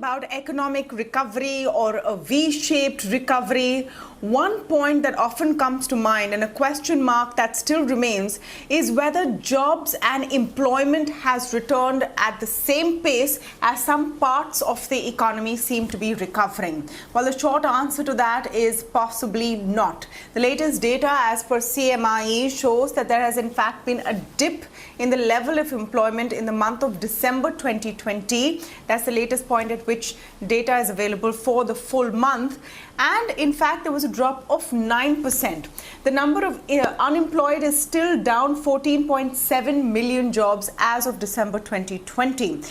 about economic recovery or a V-shaped recovery, one point that often comes to mind and a question mark that still remains is whether jobs and employment has returned at the same pace as some parts of the economy seem to be recovering. Well, the short answer to that is possibly not. The latest data as per CMIE shows that there has in fact been a dip in the level of employment in the month of December 2020. That's the latest point at which data is available for the full month. And in fact, there was a drop of 9%. The number of unemployed is still down 14.7 million jobs as of December 2020.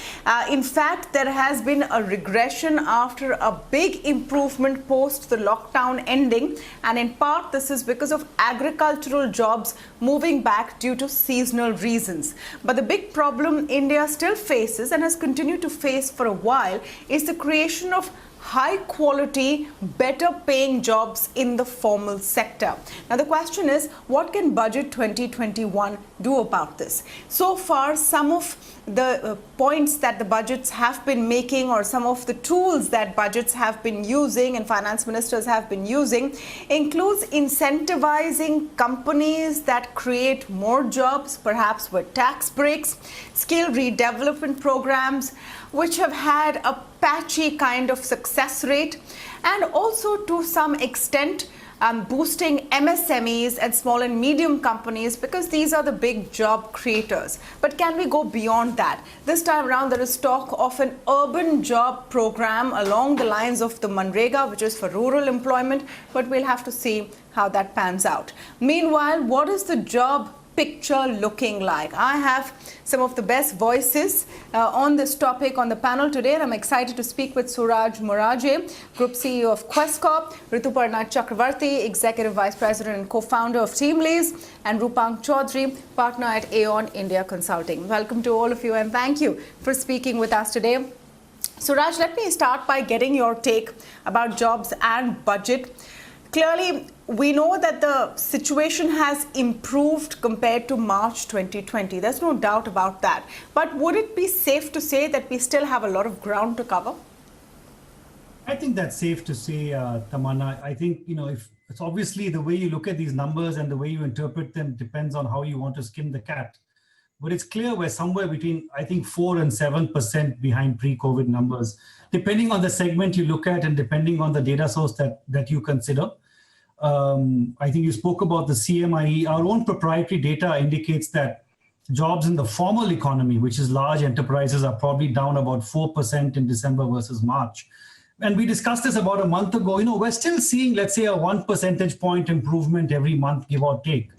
In fact, there has been a regression after a big improvement post the lockdown ending. And in part, this is because of agricultural jobs moving back due to seasonal reasons. But the big problem India still faces and has continued to face for a while is the creation of high quality, better paying jobs in the formal sector. Now the question is, what can Budget 2021 do about this? So far, some of the points that the budgets have been making, or some of the tools that budgets have been using and finance ministers have been using, includes incentivizing companies that create more jobs, perhaps with tax breaks, skill redevelopment programs, which have had a patchy kind of success rate, and also to some extent boosting MSMEs and small and medium companies, because these are the big job creators. But can we go beyond that? This time around, there is talk of an urban job program along the lines of the Manrega, which is for rural employment, but we'll have to see how that pans out. Meanwhile, what is the job picture looking like? I have some of the best voices on this topic on the panel today, and I'm excited to speak with Suraj Moraje, Group CEO of Quess Corp, Rituparna Chakraborty, Executive Vice President and co-founder of Teamlease, and Roopank Chaudhary, partner at Aon India Consulting. Welcome to all of you, and thank you for speaking with us today. Suraj, let me start by getting your take about jobs and budget. Clearly, we know that the situation has improved compared to March 2020. There's no doubt about that. But would it be safe to say that we still have a lot of ground to cover? I think that's safe to say, Tamanna. I think, if it's obviously the way you look at these numbers and the way you interpret them depends on how you want to skin the cat. But it's clear we're somewhere between, I think, 4 and 7% behind pre-COVID numbers, depending on the segment you look at and depending on the data source that you consider. I think you spoke about the CMIE. Our own proprietary data indicates that jobs in the formal economy, which is large enterprises, are probably down about 4% in December versus March. And we discussed this about a month ago. We're still seeing, let's say, a 1 percentage point improvement every month, give or take,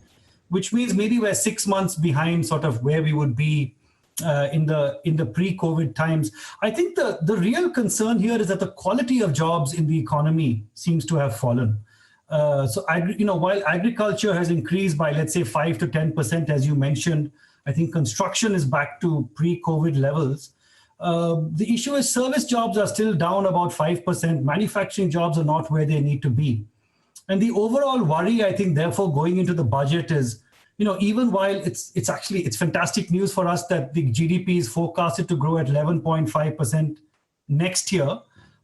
which means maybe we're 6 months behind sort of where we would be in the pre-COVID times. I think the real concern here is that the quality of jobs in the economy seems to have fallen. While agriculture has increased by, let's say, 5 to 10%, as you mentioned, I think construction is back to pre-COVID levels. The issue is service jobs are still down about 5%. Manufacturing jobs are not where they need to be. And the overall worry, I think, therefore, going into the budget is, even while it's fantastic news for us that the GDP is forecasted to grow at 11.5% next year.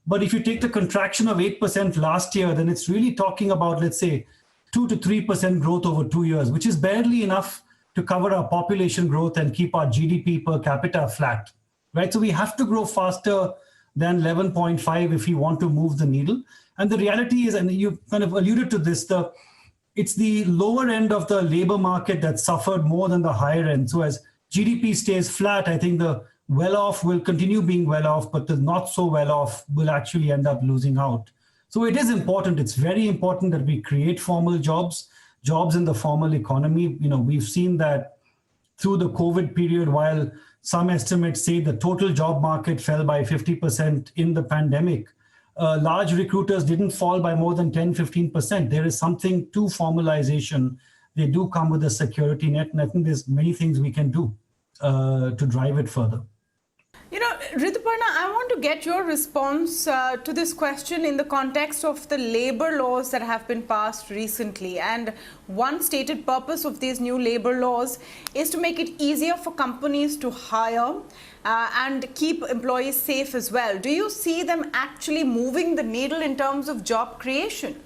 But if you take the contraction of 8% last year, then it's really talking about, let's say, 2 to 3% growth over 2 years, which is barely enough to cover our population growth and keep our GDP per capita flat, right? So we have to grow faster than 11.5 if we want to move the needle. And the reality is, and you kind of alluded to this, it's the lower end of the labor market that suffered more than the higher end. So as GDP stays flat, I think the well-off will continue being well-off, but the not so well-off will actually end up losing out. So it is important. It's very important that we create formal jobs in the formal economy. We've seen that through the COVID period, while some estimates say the total job market fell by 50% in the pandemic, large recruiters didn't fall by more than 10, 15%. There is something to formalization. They do come with a security net, and I think there's many things we can do to drive it further. Rituparna, I want to get your response to this question in the context of the labor laws that have been passed recently. And one stated purpose of these new labor laws is to make it easier for companies to hire and keep employees safe as well. Do you see them actually moving the needle in terms of job creation?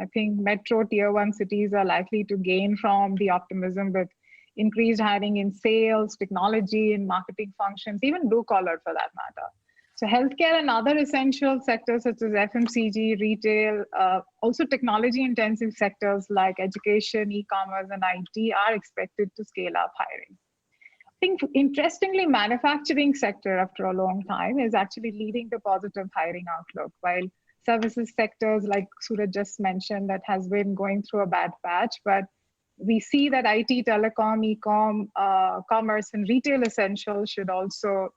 I think metro tier 1 cities are likely to gain from the optimism with increased hiring in sales, technology, and marketing functions, even blue collar for that matter. So healthcare and other essential sectors such as FMCG, retail, also technology intensive sectors like education, e-commerce, and IT are expected to scale up hiring. I think interestingly, manufacturing sector after a long time is actually leading the positive hiring outlook, while services sectors like Suraj just mentioned that has been going through a bad patch, but we see that IT, telecom, e-com, commerce, and retail essentials should also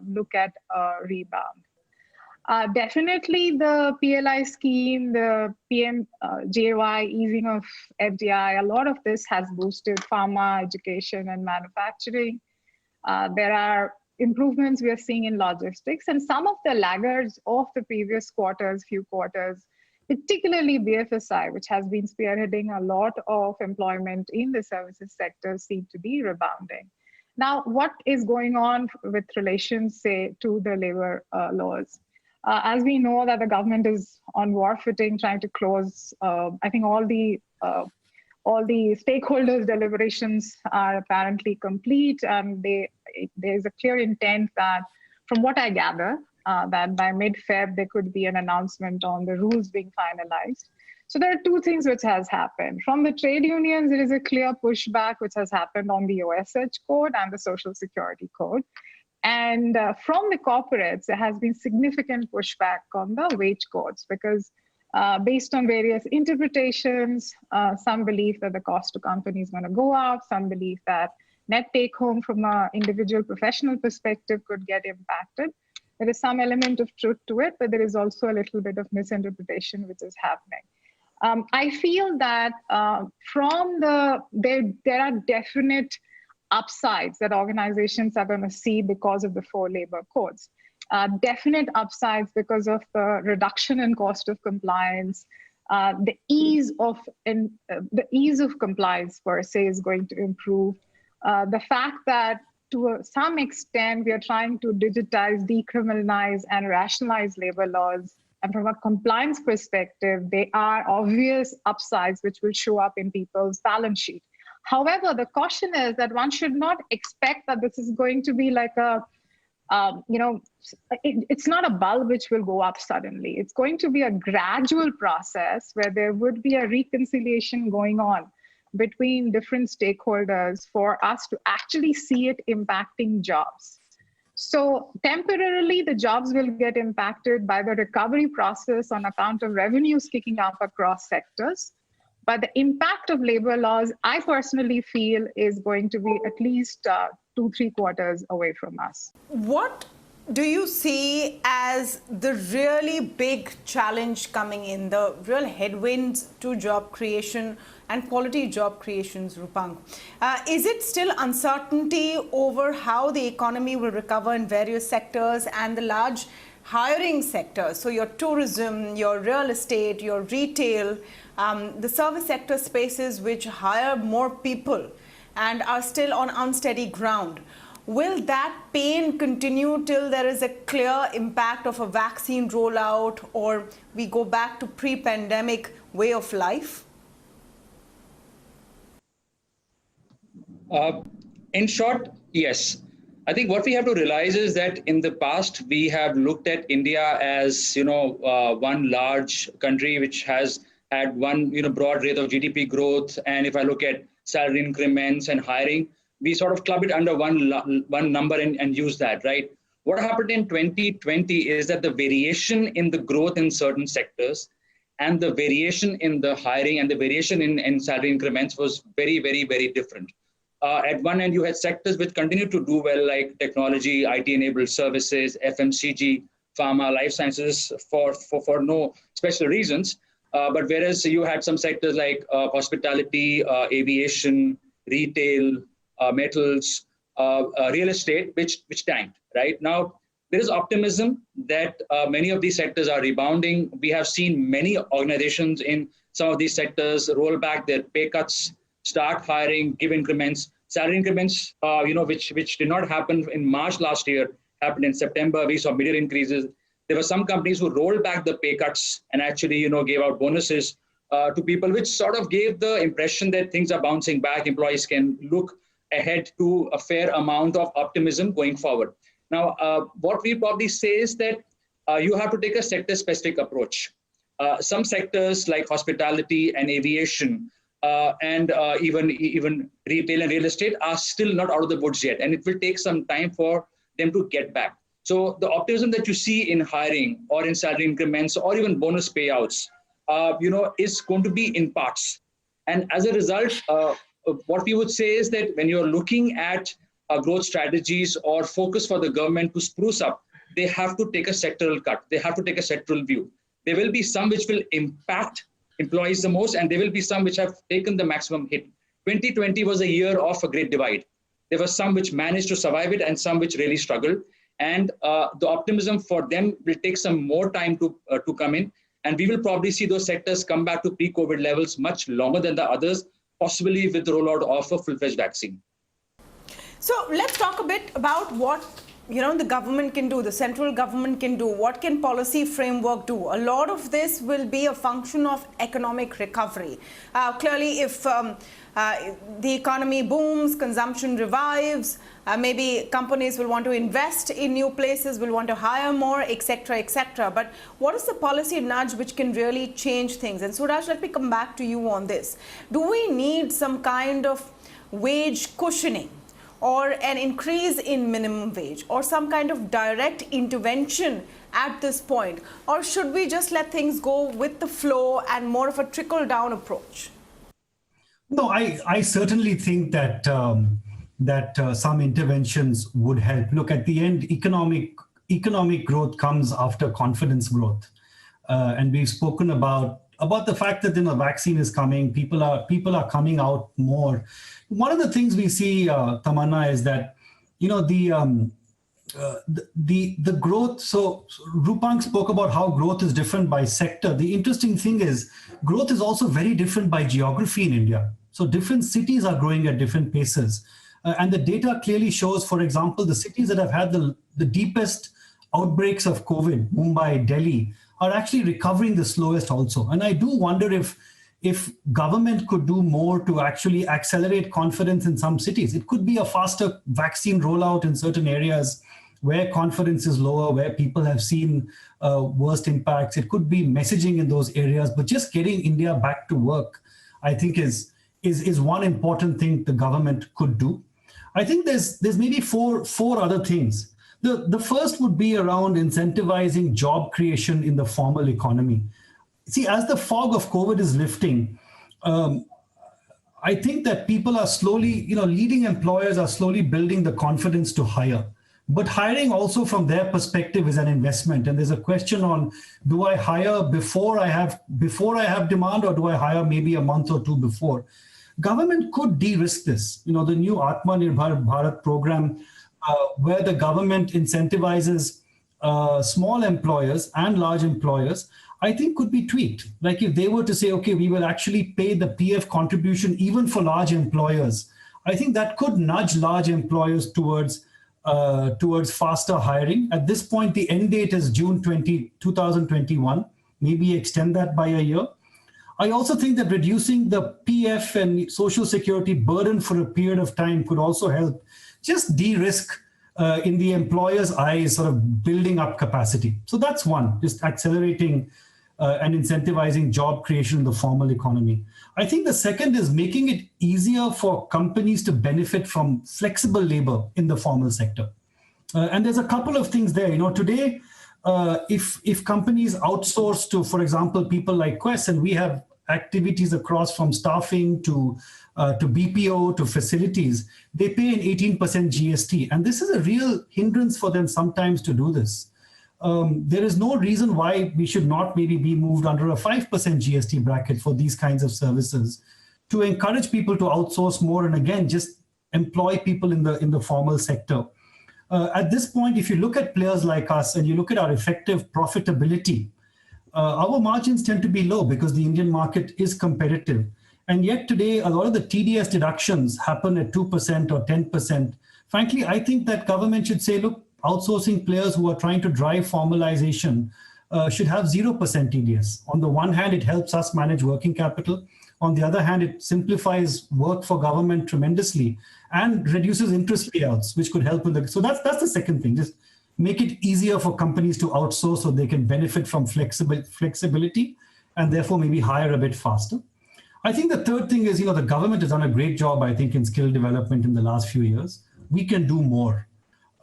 look at a rebound. Definitely the PLI scheme, the PMJY, easing of FDI, a lot of this has boosted pharma, education, and manufacturing. There are improvements we are seeing in logistics, and some of the laggards of the previous few quarters, particularly BFSI, which has been spearheading a lot of employment in the services sector, seem to be rebounding. Now, what is going on with relations, say, to the labor laws? As we know that the government is on war footing, trying to close, I think all the stakeholders' deliberations are apparently complete, and there is a clear intent that, from what I gather, that by mid-Feb, there could be an announcement on the rules being finalized. So there are two things which has happened. From the trade unions, there is a clear pushback which has happened on the OSH code and the Social Security code. And from the corporates, there has been significant pushback on the wage codes because based on various interpretations, some believe that the cost to company is going to go up, some believe that net take home from an individual professional perspective could get impacted. There is some element of truth to it, but there is also a little bit of misinterpretation which is happening. I feel that there are definite upsides that organizations are going to see because of the 4 labor codes. Definite upsides because of the reduction in cost of compliance, the ease of compliance per se is going to improve. The fact that to some extent, we are trying to digitize, decriminalize, and rationalize labor laws. And from a compliance perspective, they are obvious upsides which will show up in people's balance sheet. However, the caution is that one should not expect that this is going to be like it's not a bulb which will go up suddenly. It's going to be a gradual process where there would be a reconciliation going on between different stakeholders for us to actually see it impacting jobs. So temporarily, the jobs will get impacted by the recovery process on account of revenues kicking up across sectors. But the impact of labor laws, I personally feel, is going to be at least 2-3 quarters away from us. What do you see as the really big challenge coming in, the real headwinds to job creation and quality job creations, Roopank? Is it still uncertainty over how the economy will recover in various sectors and the large hiring sectors? So your tourism, your real estate, your retail, the service sector spaces which hire more people and are still on unsteady ground. Will that pain continue till there is a clear impact of a vaccine rollout or we go back to pre-pandemic way of life? In short, yes. I think what we have to realize is that in the past, we have looked at India as, one large country which has had one, broad rate of GDP growth. And if I look at salary increments and hiring, we sort of club it under one number and use that, right? What happened in 2020 is that the variation in the growth in certain sectors and the variation in the hiring and the variation in salary increments was very, very, very different. At one end, you had sectors which continued to do well, like technology, IT-enabled services, FMCG, pharma, life sciences, for no special reasons. But whereas you had some sectors like hospitality, aviation, retail, metals, real estate, which tanked, right? Now, there is optimism that many of these sectors are rebounding. We have seen many organizations in some of these sectors roll back their pay cuts, start hiring, give increments, salary increments, which did not happen in March last year, happened in September. We saw mid-year increases. There were some companies who rolled back the pay cuts and actually, gave out bonuses to people, which sort of gave the impression that things are bouncing back. Employees can look ahead to a fair amount of optimism going forward. Now, what we probably say is that you have to take a sector-specific approach. Some sectors like hospitality and aviation and even retail and real estate are still not out of the woods yet, and it will take some time for them to get back. So the optimism that you see in hiring or in salary increments or even bonus payouts, is going to be in parts. And as a result, what we would say is that when you're looking at growth strategies or focus for the government to spruce up, they have to take a sectoral cut. They have to take a sectoral view. There will be some which will impact employees the most, and there will be some which have taken the maximum hit. 2020 was a year of a great divide. There were some which managed to survive it and some which really struggled. And the optimism for them will take some more time to come in. And we will probably see those sectors come back to pre-COVID levels much longer than the others, possibly with the rollout of a full-fledged vaccine. So let's talk a bit about what the government can do, the central government can do. What can policy framework do? A lot of this will be a function of economic recovery. Clearly, if the economy booms, consumption revives, maybe companies will want to invest in new places, will want to hire more, etc., etc. But what is the policy nudge which can really change things? And Suraj, let me come back to you on this. Do we need some kind of wage cushioning, or an increase in minimum wage, or some kind of direct intervention at this point? Or should we just let things go with the flow and more of a trickle-down approach? No, I certainly think that some interventions would help. Look, at the end, economic growth comes after confidence growth, and we've spoken about the fact that the vaccine is coming. People are coming out more. One of the things we see, Tamanna, is that the growth. So Roopank spoke about how growth is different by sector. The interesting thing is growth is also very different by geography in India. So different cities are growing at different paces. And the data clearly shows, for example, the cities that have had the deepest outbreaks of COVID, Mumbai, Delhi, are actually recovering the slowest also. And I do wonder if government could do more to actually accelerate confidence in some cities. It could be a faster vaccine rollout in certain areas where confidence is lower, where people have seen worst impacts. It could be messaging in those areas, but just getting India back to work, I think is one important thing the government could do. I think there's maybe four other things. The first would be around incentivizing job creation in the formal economy. See, as the fog of COVID is lifting, I think that people are slowly, leading employers are slowly building the confidence to hire. But hiring also from their perspective is an investment. And there's a question on, do I hire before I have demand, or do I hire maybe a month or two before? Government could de-risk this. The new Atmanirbhar Bharat program, where the government incentivizes small employers and large employers, I think could be tweaked. Like if they were to say, okay, we will actually pay the PF contribution even for large employers, I think that could nudge large employers towards faster hiring. At this point, the end date is June 2021. Maybe extend that by a year. I also think that reducing the PF and Social Security burden for a period of time could also help just de-risk in the employer's eyes, sort of building up capacity. So that's one, just accelerating and incentivizing job creation in the formal economy. I think the second is making it easier for companies to benefit from flexible labor in the formal sector. And there's a couple of things there. Today, if companies outsource to, for example, people like Quess, and we have activities across from staffing to BPO to facilities, they pay an 18% GST. And this is a real hindrance for them sometimes to do this. There is no reason why we should not maybe be moved under a 5% GST bracket for these kinds of services to encourage people to outsource more and again, just employ people in the formal sector. At this point, if you look at players like us and you look at our effective profitability, our margins tend to be low because the Indian market is competitive. And yet today, a lot of the TDS deductions happen at 2% or 10%. Frankly, I think that government should say, look, outsourcing players who are trying to drive formalization should have 0% TDS. On the one hand, it helps us manage working capital. On the other hand, it simplifies work for government tremendously and reduces interest payouts, which could help with the. So that's the second thing. Just make it easier for companies to outsource so they can benefit from flexibility and therefore maybe hire a bit faster. I think the third thing is, the government has done a great job, I think, in skill development in the last few years. We can do more.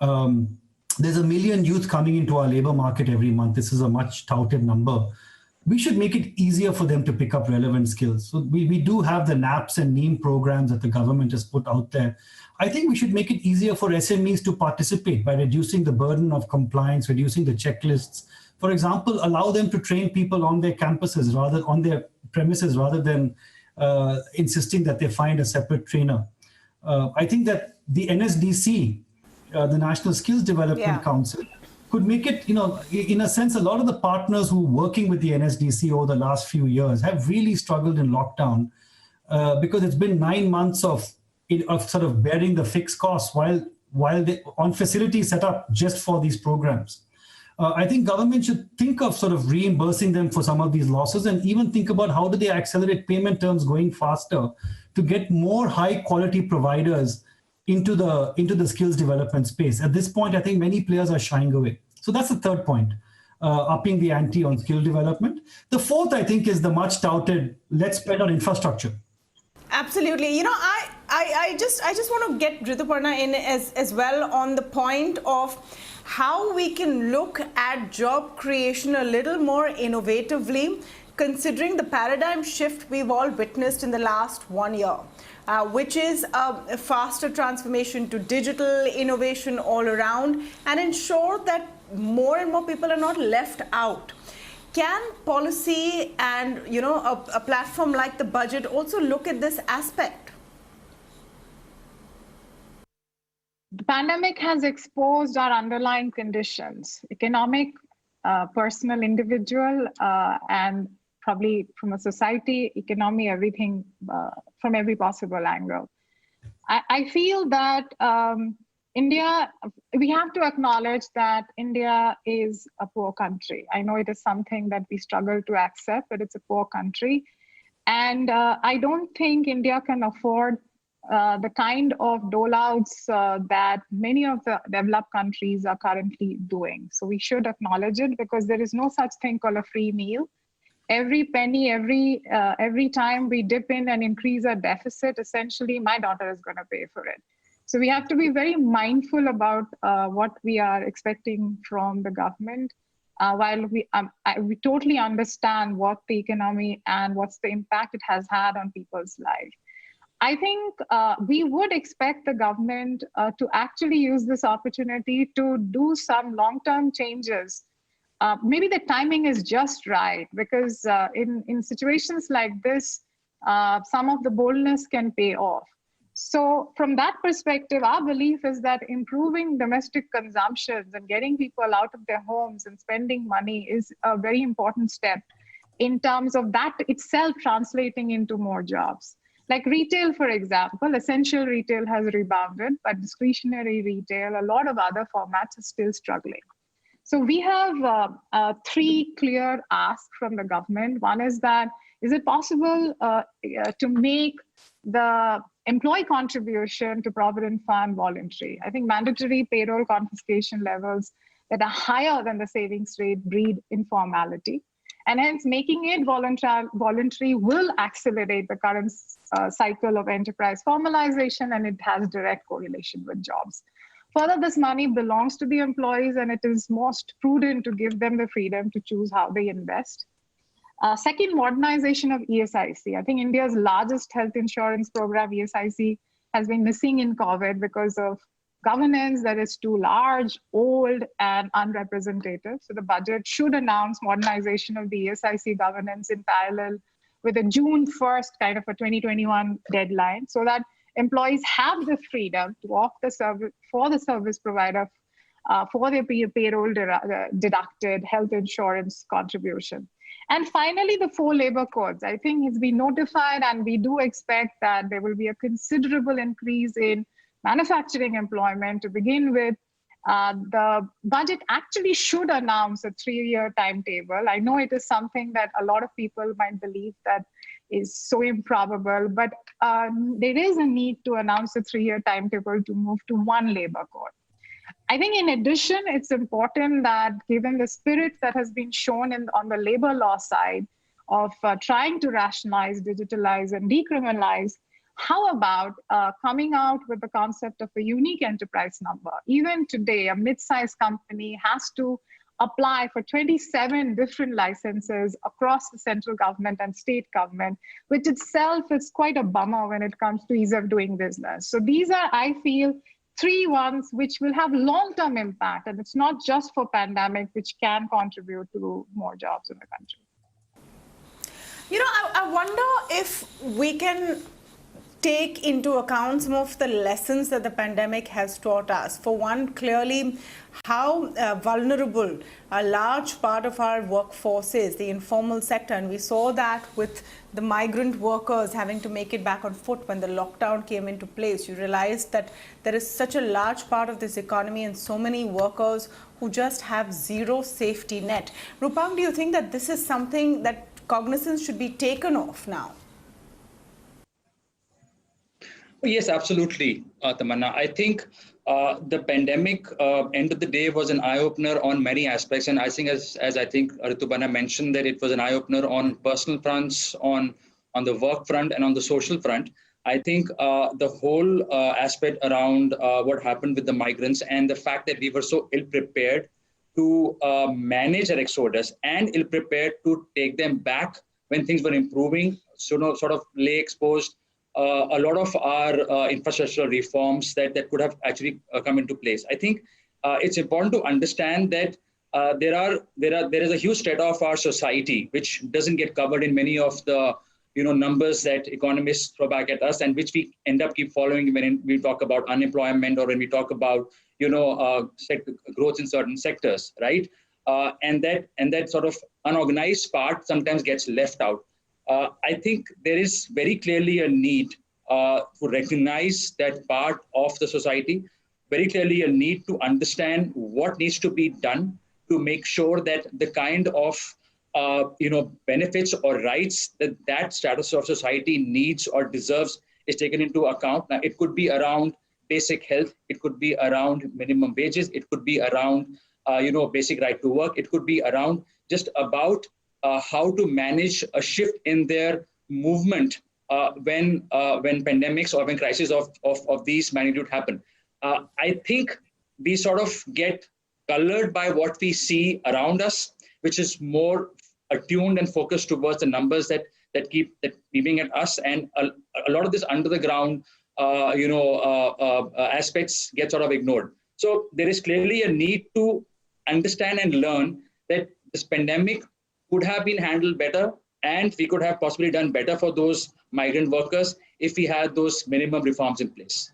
There's 1 million youth coming into our labor market every month. This is a much touted number. We should make it easier for them to pick up relevant skills. So we do have the NAPS and NEEM programs that the government has put out there. I think we should make it easier for SMEs to participate by reducing the burden of compliance, reducing the checklists. For example, allow them to train people on their campuses, on their premises, rather than insisting that they find a separate trainer. I think that the NSDC, the National Skills Development Council, could make it, in a sense, a lot of the partners who are working with the NSDC over the last few years have really struggled in lockdown because it's been 9 months of sort of bearing the fixed costs while they on facilities set up just for these programs. I think government should think of sort of reimbursing them for some of these losses and even think about how do they accelerate payment terms going faster to get more high quality providers into the skills development space. At this point, I think many players are shying away. So that's the third point, upping the ante on skill development. The fourth, I think, is the much touted, let's spend on infrastructure. Absolutely. I just want to get Rituparna in as well on the point of how we can look at job creation a little more innovatively, considering the paradigm shift we've all witnessed in the last 1 year, which is a faster transformation to digital innovation all around, and ensure that more and more people are not left out. Can policy and a platform like the budget also look at this aspect? The pandemic has exposed our underlying conditions, economic, personal, individual, and probably from a society, economy, everything from every possible angle. I feel that India, we have to acknowledge that India is a poor country. I know it is something that we struggle to accept, but it's a poor country. And I don't think India can afford the kind of dole-outs that many of the developed countries are currently doing. So we should acknowledge it because there is no such thing called a free meal. Every penny, every time we dip in and increase our deficit, essentially my daughter is going to pay for it. So we have to be very mindful about what we are expecting from the government. While we totally understand what the economy and what's the impact it has had on people's lives. I think we would expect the government to actually use this opportunity to do some long-term changes. Maybe the timing is just right because in situations like this, some of the boldness can pay off. So from that perspective, our belief is that improving domestic consumptions and getting people out of their homes and spending money is a very important step in terms of that itself translating into more jobs. Like retail, for example, essential retail has rebounded, but discretionary retail, a lot of other formats are still struggling. So we have 3 clear asks from the government. One is that, is it possible to make the employee contribution to Provident Fund voluntary? I think mandatory payroll confiscation levels that are higher than the savings rate breed informality. And hence making it voluntary will accelerate the current cycle of enterprise formalization, and it has direct correlation with jobs. Further, this money belongs to the employees, and it is most prudent to give them the freedom to choose how they invest. Second, modernization of ESIC. I think India's largest health insurance program, ESIC, has been missing in COVID because of governance that is too large, old, and unrepresentative. So the budget should announce modernization of the ESIC governance in parallel with a June 1st kind of a 2021 deadline, so that employees have the freedom to opt the service for the service provider for their payroll deducted health insurance contribution. And finally, the 4 labor codes. I think it's been notified, and we do expect that there will be a considerable increase in manufacturing employment to begin with. The budget actually should announce a 3-year timetable. I know it is something that a lot of people might believe that is so improbable, but there is a need to announce a 3-year timetable to move to 1 labor code. I think in addition, it's important that given the spirit that has been shown on the labor law side of trying to rationalize, digitalize, and decriminalize, how about coming out with the concept of a unique enterprise number? Even today, a mid-sized company has to apply for 27 different licenses across the central government and state government, which itself is quite a bummer when it comes to ease of doing business. So these are, I feel, 3 ones which will have long-term impact, and it's not just for pandemic, which can contribute to more jobs in the country. You know, I wonder if we can take into account some of the lessons that the pandemic has taught us. For one, clearly how vulnerable a large part of our workforce is, the informal sector. And we saw that with the migrant workers having to make it back on foot when the lockdown came into place. You realized that there is such a large part of this economy and so many workers who just have zero safety net. Roopank, do you think that this is something that cognizance should be taken of now? Yes, absolutely, Tamanna. I think the pandemic, end of the day, was an eye-opener on many aspects. And I think, as I think Rituparna mentioned, that it was an eye-opener on personal fronts, on the work front, and on the social front. I think the whole aspect around what happened with the migrants and the fact that we were so ill-prepared to manage our exodus and ill-prepared to take them back when things were improving, so sort of lay exposed a lot of our infrastructural reforms that could have actually come into place. I think it's important to understand that there is a huge strata of our society which doesn't get covered in many of the numbers that economists throw back at us, and which we end up keep following when we talk about unemployment or when we talk about growth in certain sectors, right? And that sort of unorganized part sometimes gets left out. I think there is very clearly a need to recognize that part of the society, very clearly a need to understand what needs to be done to make sure that the kind of benefits or rights that status of society needs or deserves is taken into account. Now, it could be around basic health, it could be around minimum wages, it could be around basic right to work, it could be around just about how to manage a shift in their movement when pandemics or when crises of these magnitude happen. I think we sort of get colored by what we see around us, which is more attuned and focused towards the numbers that keep beeping at us, and a lot of this under the ground aspects get sort of ignored. So there is clearly a need to understand and learn that this pandemic could have been handled better, and we could have possibly done better for those migrant workers if we had those minimum reforms in place.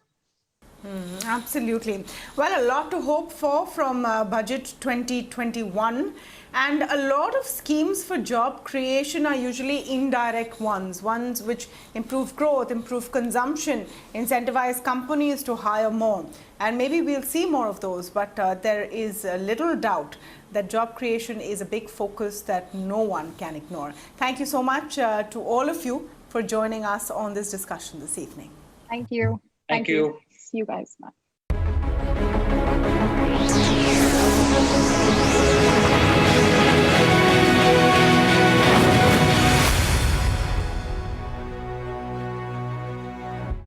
Absolutely. Well, a lot to hope for from Budget 2021, and a lot of schemes for job creation are usually indirect ones which improve growth, improve consumption, incentivize companies to hire more. And maybe we'll see more of those, but there is little doubt that job creation is a big focus that no one can ignore. Thank you so much to all of you for joining us on this discussion this evening. Thank you. Thank you. See you guys. Bye.